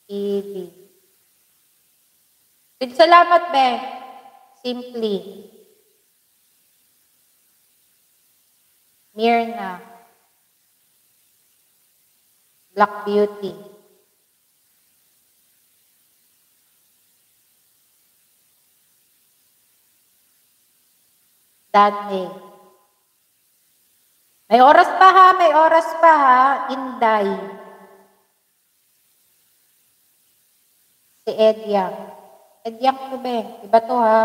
EB. Salamat, be. Simply. Mirna. Black Beauty. Danny. May oras pa ha, may oras pa ha. Inday. Si Edyang. Edyang to be. Iba to ha.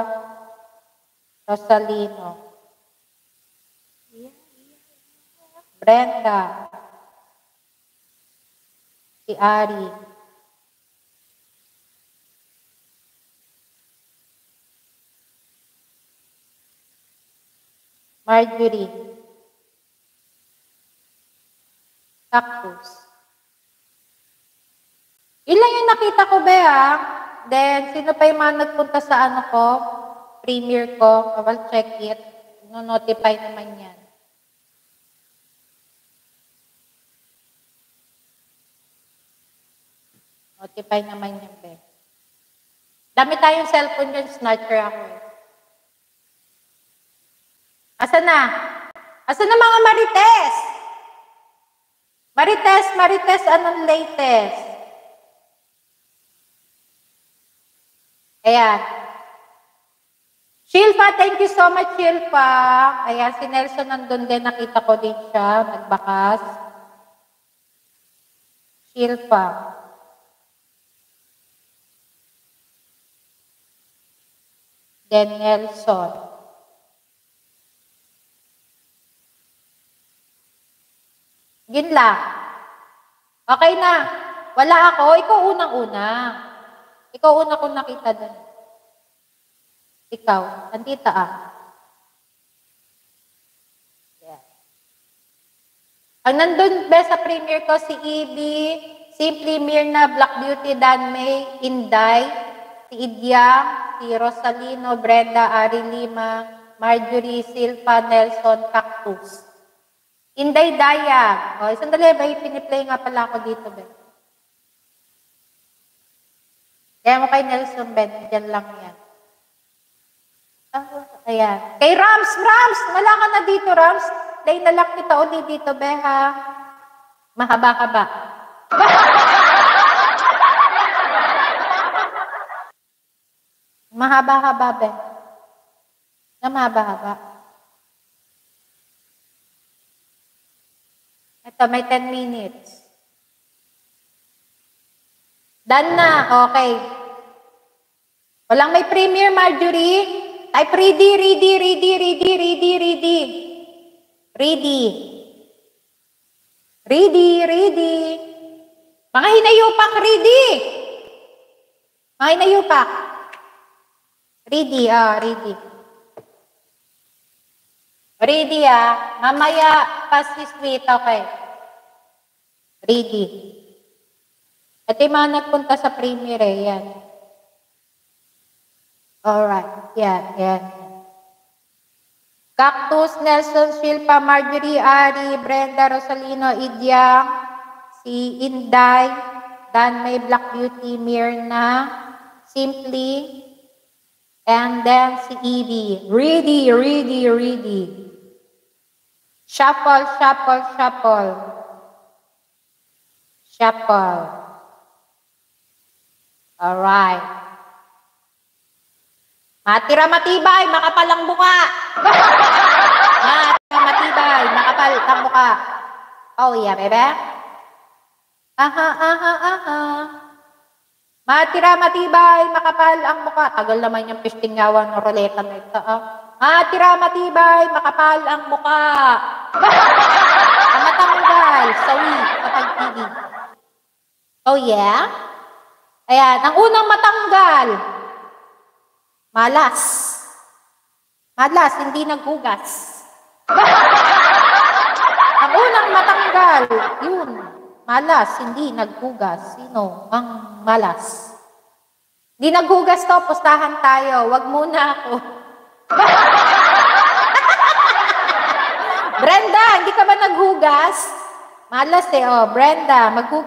Rosalino. Brenda. Si Ari. Marjorie. Cactus. Yun lang yung nakita ko, be, ha? Then, sino pa yung mga nagpunta sa ano ko? Premiere ko. I will check it. No-notify naman yan. Notify naman yan, be. Dami tayong cellphone yun. Snatcher ako, eh. Asan na? Asan na mga Marites? Marites, anong latest? Ayan. Shilpa, thank you so much, Shilpa. Ayan, si Nelson nandun din. Nakita ko din siya. Nagbakas. Shilpa. Then Nelson. Yun lang. Okay na. Wala ako. Ikaw unang-una. Ikaw una kong nakita doon. Ikaw. Andita ah. Yeah. Ang nandun, best sa premiere ko, si Ibi, Simply Mirna, Black Beauty, Dan May, Inday, si Idyang, si Rosalino, Brenda, Ari Lima, Marjorie, Silpa, Nelson, Cactus. Inday Daya. O, sandali ba, piniplay nga pala ako dito, Ben. Kaya mo kay Nelson, Ben. Diyan lang yan. Ayan. Kay Rams! Wala ka na dito, Rams. Dahil na lang kita ulit dito, Ben, ha? Mahaba-haba. Mahaba-haba, Ben. Na mahaba-haba. Ito, may 10 minutes. Done na. Okay. Walang may premiere, Marjorie. Type ready. Mga hinayupak, ready. Mga hinayupak. Ready. Ready, Mamaya, pass this sweet. Okay. Ready. At yung mga nagpunta sa premiere, yan. Alright. Yan. Cactus, Nelson, Shilpa, Marjorie, Ari, Brenda, Rosalino, Idyang, si Inday, Dan May, Black Beauty, Mirna, Simply, and then si Evie. Ready. Shuffle. Alright. Matira matibay, makapalang buka. Matira matibay, makapalang buka. Oh yeah, baby. Aha. Matira matibay, makapal ang muka. Tagal naman yung pistingawan ng roleta na ito. Matira matibay, makapal ang muka. Ang matanggal, sawi, kapag-ibig. Oh yeah? Ayan, ang unang matanggal. Malas, hindi naghugas. Ang unang matanggal, yun. Malas, hindi naghugas. Sino ang malas? Hindi naghugas to, pustahan tayo. Wag muna ako. Brenda, hindi ka ba naghugas? Malas Brenda, maghugas.